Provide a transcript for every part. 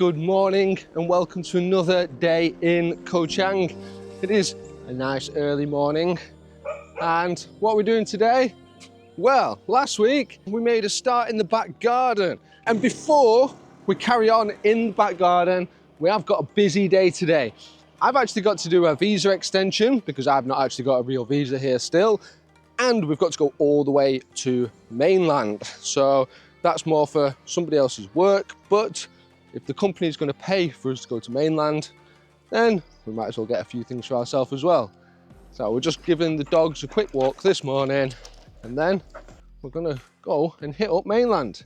good morning and welcome to another day in Ko Chang. It is a nice early morning, and what we're doing today? Well, last week we made a start in the back garden, and before we carry on in the back garden, we have got a busy day today. I've actually got to do a visa extension because I've not actually got a real visa here still, and we've got to go all the way to Mainland. So that's more for somebody else's work, but if the company is going to pay for us to go to Mainland, then we might as well get a few things for ourselves as well. So we're just giving the dogs a quick walk this morning, and then we're going to go and hit up Mainland.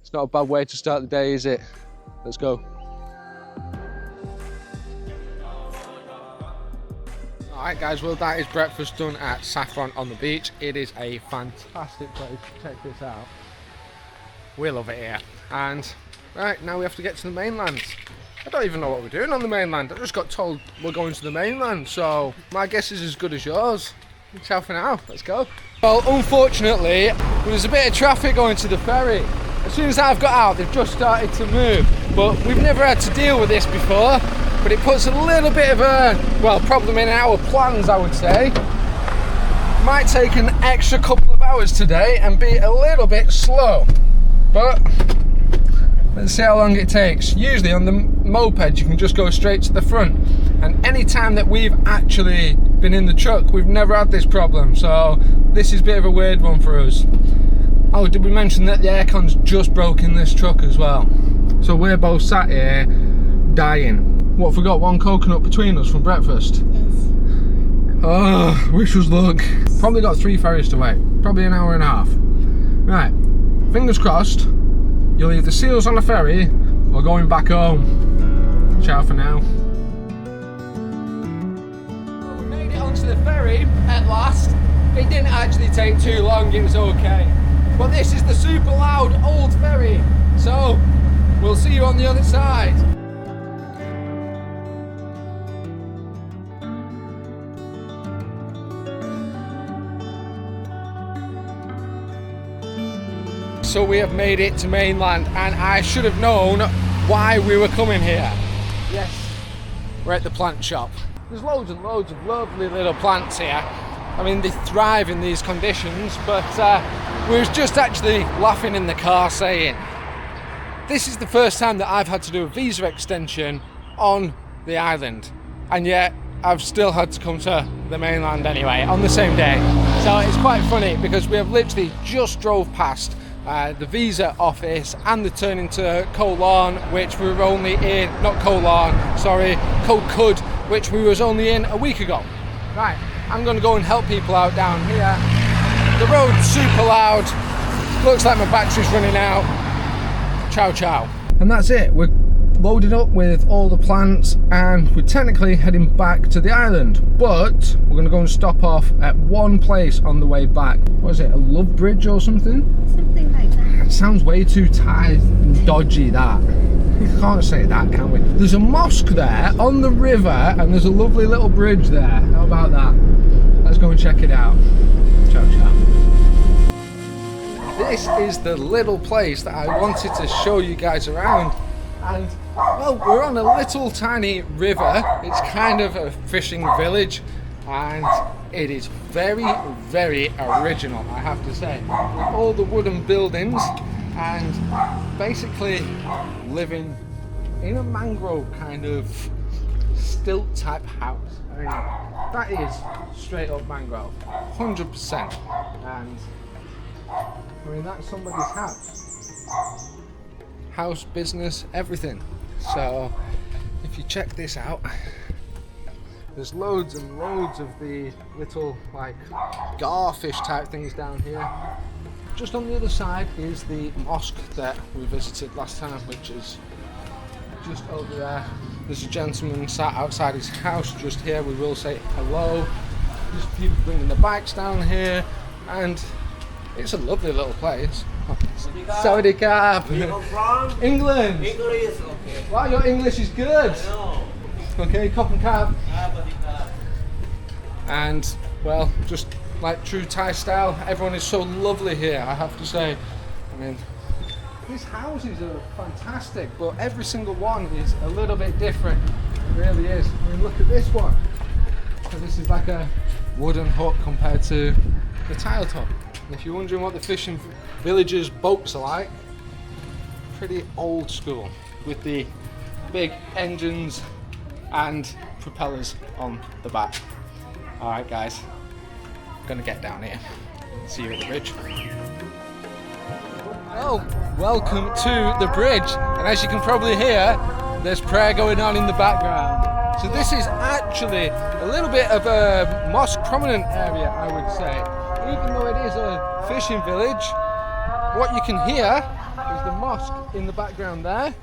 It's not a bad way to start the day, is it? Let's go. Alright guys, well that is breakfast done at Saffron on the beach. It is a fantastic place. Check this out. We love it here. And right, now we have to get to the mainland. I don't even know what we're doing on the mainland. I just got told we're going to the mainland, so my guess is as good as yours. Ciao for now, let's go. Well, unfortunately, there's a bit of traffic going to the ferry. As soon as I've got out, they've just started to move. But we've never had to deal with this before. But it puts a little bit of a, well, problem in our plans, I would say. Might take an extra couple of hours today and be a little bit slow. But let's see how long it takes. Usually on the moped you can just go straight to the front, and any time that we've actually been in the truck we've never had this problem, so this is a bit of a weird one for us. Oh, did we mention that the aircon's just broke in this truck as well? So we're both sat here dying. What, forgot one coconut between us from breakfast? Yes. Oh, wish us luck. Probably got 3 ferries to wait, probably an hour and a half. Right. Fingers crossed, you'll either see us on a ferry or going back home. Ciao for now. Well, we made it onto the ferry at last. It didn't actually take too long, it was okay. But this is the super loud old ferry, so we'll see you on the other side. So we have made it to Mainland, and I should have known why we were coming here. Yes, we're at the plant shop. There's loads and loads of lovely little plants here. I mean, they thrive in these conditions, but we was just actually laughing in the car saying, this is the first time that I've had to do a visa extension on the island, and yet I've still had to come to the mainland anyway on the same day. So it's quite funny because we have literally just drove past the visa office and the turn into Ko Chang, which we were only in, not Ko Chang, sorry, Ko Chang, which we was only in a week ago. Right, I'm going to go and help people out down here. The road's super loud, looks like my battery's running out. Ciao ciao. And that's it, we're loaded up with all the plants and we're technically heading back to the island, but we're going to go and stop off at one place on the way back. What is it, a love bridge or something? Something like that. It sounds way too Thai and dodgy, that. We can't say that, can we? There's a mosque there on the river and there's a lovely little bridge there. How about that? Let's go and check it out. Ciao ciao. This is the little place that I wanted to show you guys around. And well, we're on a little tiny river. It's kind of a fishing village, and it is very, very original, I have to say. All the wooden buildings, and basically living in a mangrove kind of stilt type house. I mean, that is straight up mangrove, 100%. And I mean, that's somebody's house, business, everything. So if you check this out, there's loads and loads of the little like garfish type things down here. Just on the other side is the mosque that we visited last time, which is just over there. There's a gentleman sat outside his house just here. We will say hello. There's people bringing their bikes down here, and it's a lovely little place. Saudi Cap. From England. English, okay. Wow, your English is good. I know. Okay, cop and cab. And well, just like true Thai style, everyone is so lovely here, I have to say. I mean, These houses are fantastic, but every single one is a little bit different. It really is. I mean, look at this one. So this is like a wooden hut compared to the tiled hut. And if you're wondering what the fishing villagers' boats are like, pretty old school with the big engines and propellers on the back. Alright guys, I'm gonna get down here. See you at the bridge. Well, welcome to the bridge, and as you can probably hear, there's prayer going on in the background. So this is actually a little bit of a mosque prominent area, I would say. Even though it is a fishing village, what you can hear is the mosque in the background there,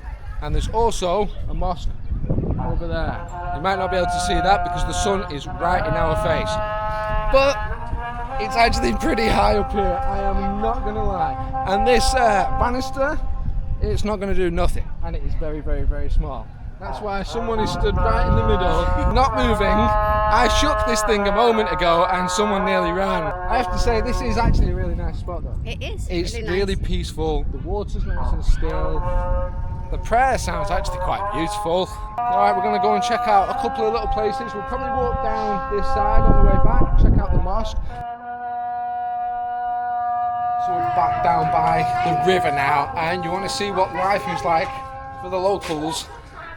and there's also a mosque over there. You might not be able to see that because the sun is right in our face, but it's actually pretty high up here, I am not going to lie. And this banister, it's not going to do nothing, and it is very, very, very small. That's why someone is stood right in the middle, not moving. I shook this thing a moment ago and someone nearly ran. I have to say, this is actually a really nice spot though. It is. It's really nice. Peaceful, the water's nice and still. The prayer sounds actually quite beautiful. Alright, we're going to go and check out a couple of little places. We'll probably walk down this side on the way back, check out the mosque. So we're back down by the river now, and you want to see what life is like for the locals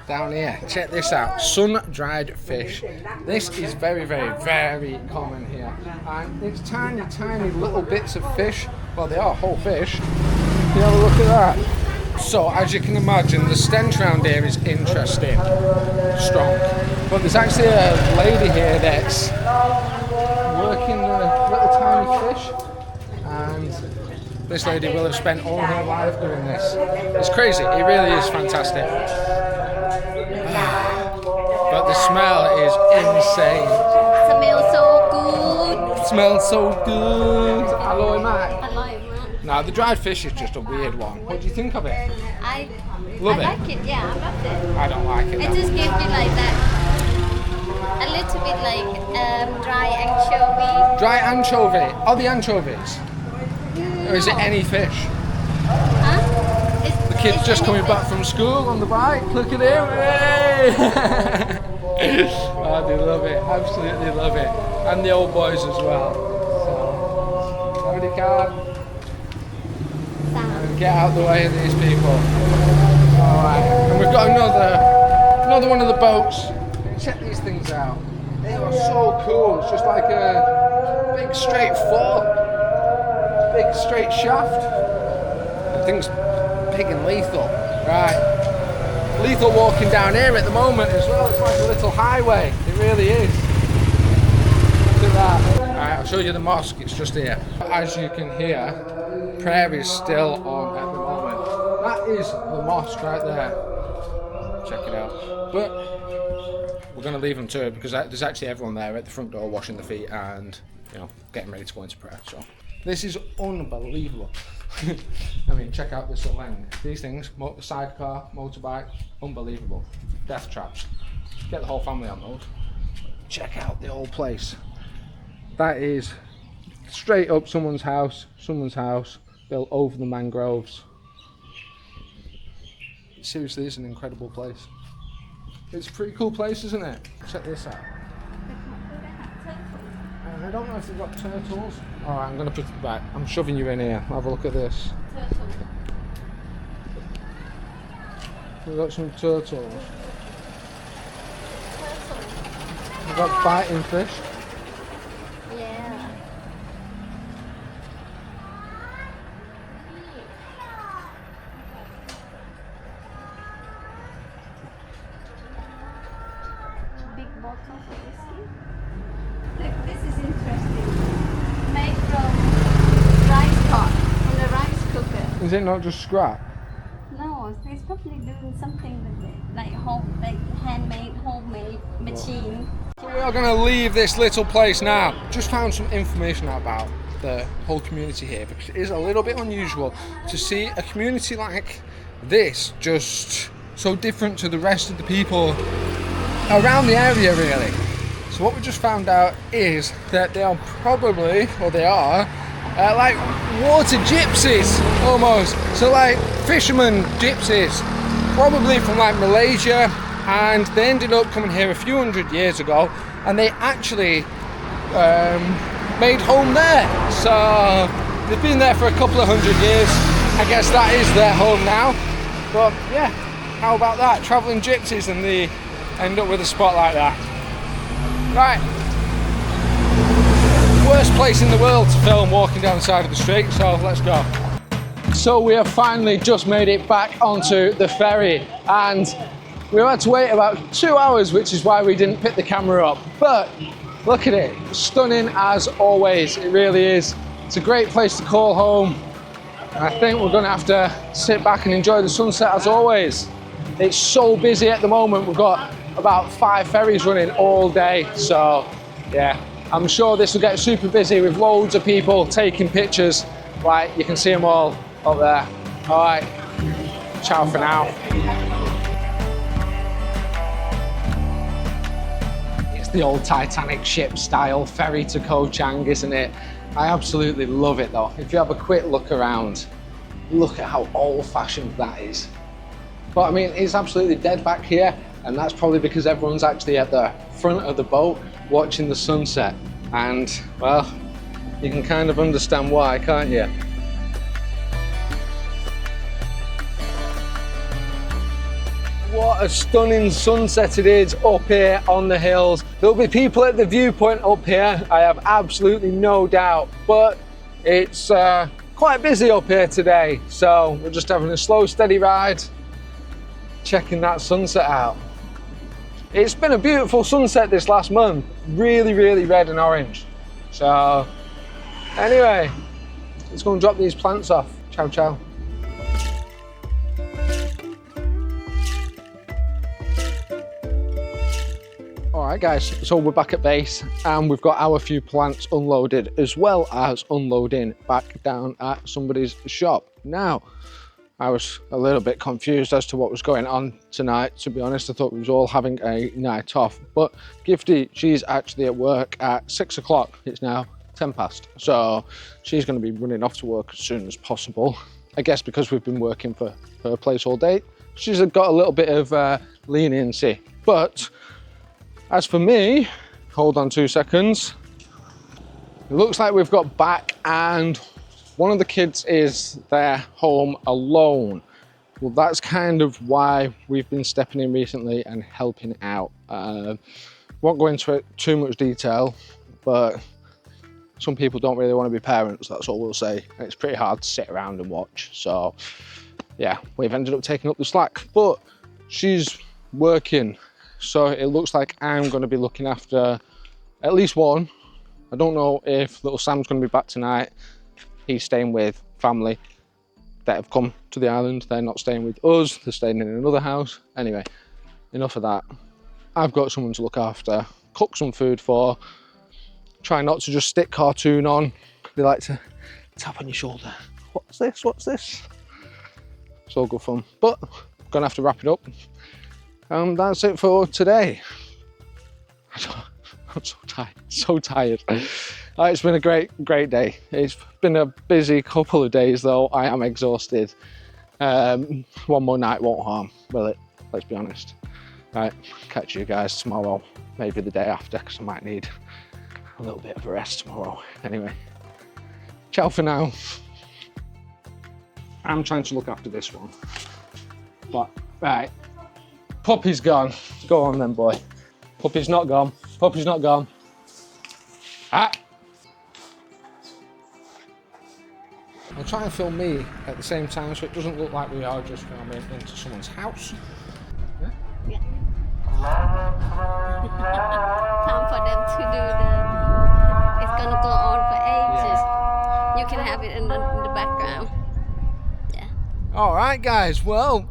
down here. Check this out, sun-dried fish. This is very, very, very common here. And it's tiny, tiny little bits of fish. Well, they are whole fish. You have a look at that. So, as you can imagine, the stench around here is interesting, strong. But there's actually a lady here that's working the little tiny fish. And this lady will have spent all her life doing this. It's crazy, it really is fantastic. But the smell is insane. Smells so good. It smells so good. Aloy Mac. Aloy Mac. Now, the dried fish is just a weird one. What do you think of it? I Love it? like it, yeah, I loved it. I don't like it. It just gives me like that, a little bit like dry anchovy. Dry anchovy. Oh, the anchovies. Or is it any fish? Huh? The kid's just coming back from school on the bike. Look at him. Hey! Oh, they love it. Absolutely love it. And the old boys as well. So, nobody can. And get out the way of these people. Alright. And we've got another one of the boats. Check these things out. They are so cool. It's just like a big straight fall. Big straight shaft. The thing's big and lethal. Right. Lethal walking down here at the moment as well. It's like a little highway. It really is. Look at that. Alright, I'll show you the mosque. It's just here. As you can hear, prayer is still on at the moment. That is the mosque right there. Check it out. But we're going to leave them to it because there's actually everyone there at the front door washing their feet and, you know, getting ready to go into prayer. So this is unbelievable. I mean, check out this lane. These things, sidecar, motorbike, unbelievable. Death traps. Get the whole family on those. Check out the whole place. That is straight up someone's house, built over the mangroves. Seriously, it's an incredible place. It's a pretty cool place, isn't it? Check this out. I don't know if they've got turtles. Alright, I'm going to put it back. I'm shoving you in here. Have a look at this. We've got some turtles. We've got fighting fish. Yeah. Big bottle for whiskey. Look, this is interesting. Made from rice pot, from the rice cooker. Is it not just scrap? No, it's probably doing something with it, like handmade, homemade machine. So we are going to leave this little place now. Just found some information out about the whole community here because it is a little bit unusual to see a community like this just so different to the rest of the people around the area really. So what we just found out is that they are probably, or they are, like water gypsies almost. So like fishermen, gypsies, probably from like Malaysia, and they ended up coming here a few hundred years ago, and they actually made home there. So they've been there for a couple of hundred years. I guess that is their home now. But yeah, how about that? Travelling gypsies, and they end up with a spot like that. Right. Worst place in the world to film walking down the side of the street, so let's go. So we have finally just made it back onto the ferry, and we had to wait about 2 hours, which is why we didn't pick the camera up. But look at it, stunning as always, it really is. It's a great place to call home. And I think we're gonna have to sit back and enjoy the sunset as always. It's so busy at the moment, we've got about 5 ferries running all day, so yeah. I'm sure this will get super busy with loads of people taking pictures. Like, you can see them all up there. All right, ciao for now. It's the old Titanic ship style ferry to Ko Chang, isn't it? I absolutely love it though. If you have a quick look around, look at how old-fashioned that is. But I mean, it's absolutely dead back here, and that's probably because everyone's actually at the front of the boat watching the sunset. And well, you can kind of understand why, can't you? What a stunning sunset it is up here on the hills. There'll be people at the viewpoint up here, I have absolutely no doubt, but it's quite busy up here today, so we're just having a slow, steady ride, checking that sunset out. It's been a beautiful sunset this last month, really, really red and orange. So anyway, let's go and drop these plants off. Ciao, ciao. All right guys, so we're back at base and we've got our few plants unloaded, as well as unloading back down at somebody's shop. Now, I was a little bit confused as to what was going on tonight. To be honest, I thought we was all having a night off, but Gifty, she's actually at work at 6 o'clock. It's now 10 past. So she's going to be running off to work as soon as possible. I guess because we've been working for her place all day, she's got a little bit of leniency. But as for me, hold on 2 seconds. It looks like we've got back and one of the kids is there home alone. Well, that's kind of why we've been stepping in recently and helping out. Won't go into it too much detail, but some people don't really want to be parents, that's all we'll say. It's pretty hard to sit around and watch. So yeah, we've ended up taking up the slack, but she's working. So it looks like I'm going to be looking after at least one. I don't know if little Sam's going to be back tonight. He's staying with family that have come to the island. They're not staying with us, they're staying in another house. Anyway, enough of that. I've got someone to look after, cook some food for, try not to just stick cartoon on. They like to tap on your shoulder. What's this? What's this? It's all good fun, but I'm gonna have to wrap it up. That's it for today. I'm so tired. It's been a great day. It's been a busy couple of days though. I am exhausted. One more night won't harm, will it? Let's be honest. Right, catch you guys tomorrow, maybe the day after, because I might need a little bit of a rest tomorrow. Anyway, ciao for now. I'm trying to look after this one. But, right, puppy's gone. Go on then, boy. Puppy's not gone. Puppy's not gone. Ah! I'll try and film me at the same time so it doesn't look like we are just filming into someone's house. Yeah? Yeah. Time for them to do the... It's gonna go on for ages. Yeah. You can have it in the background. Yeah. All right, guys. Well,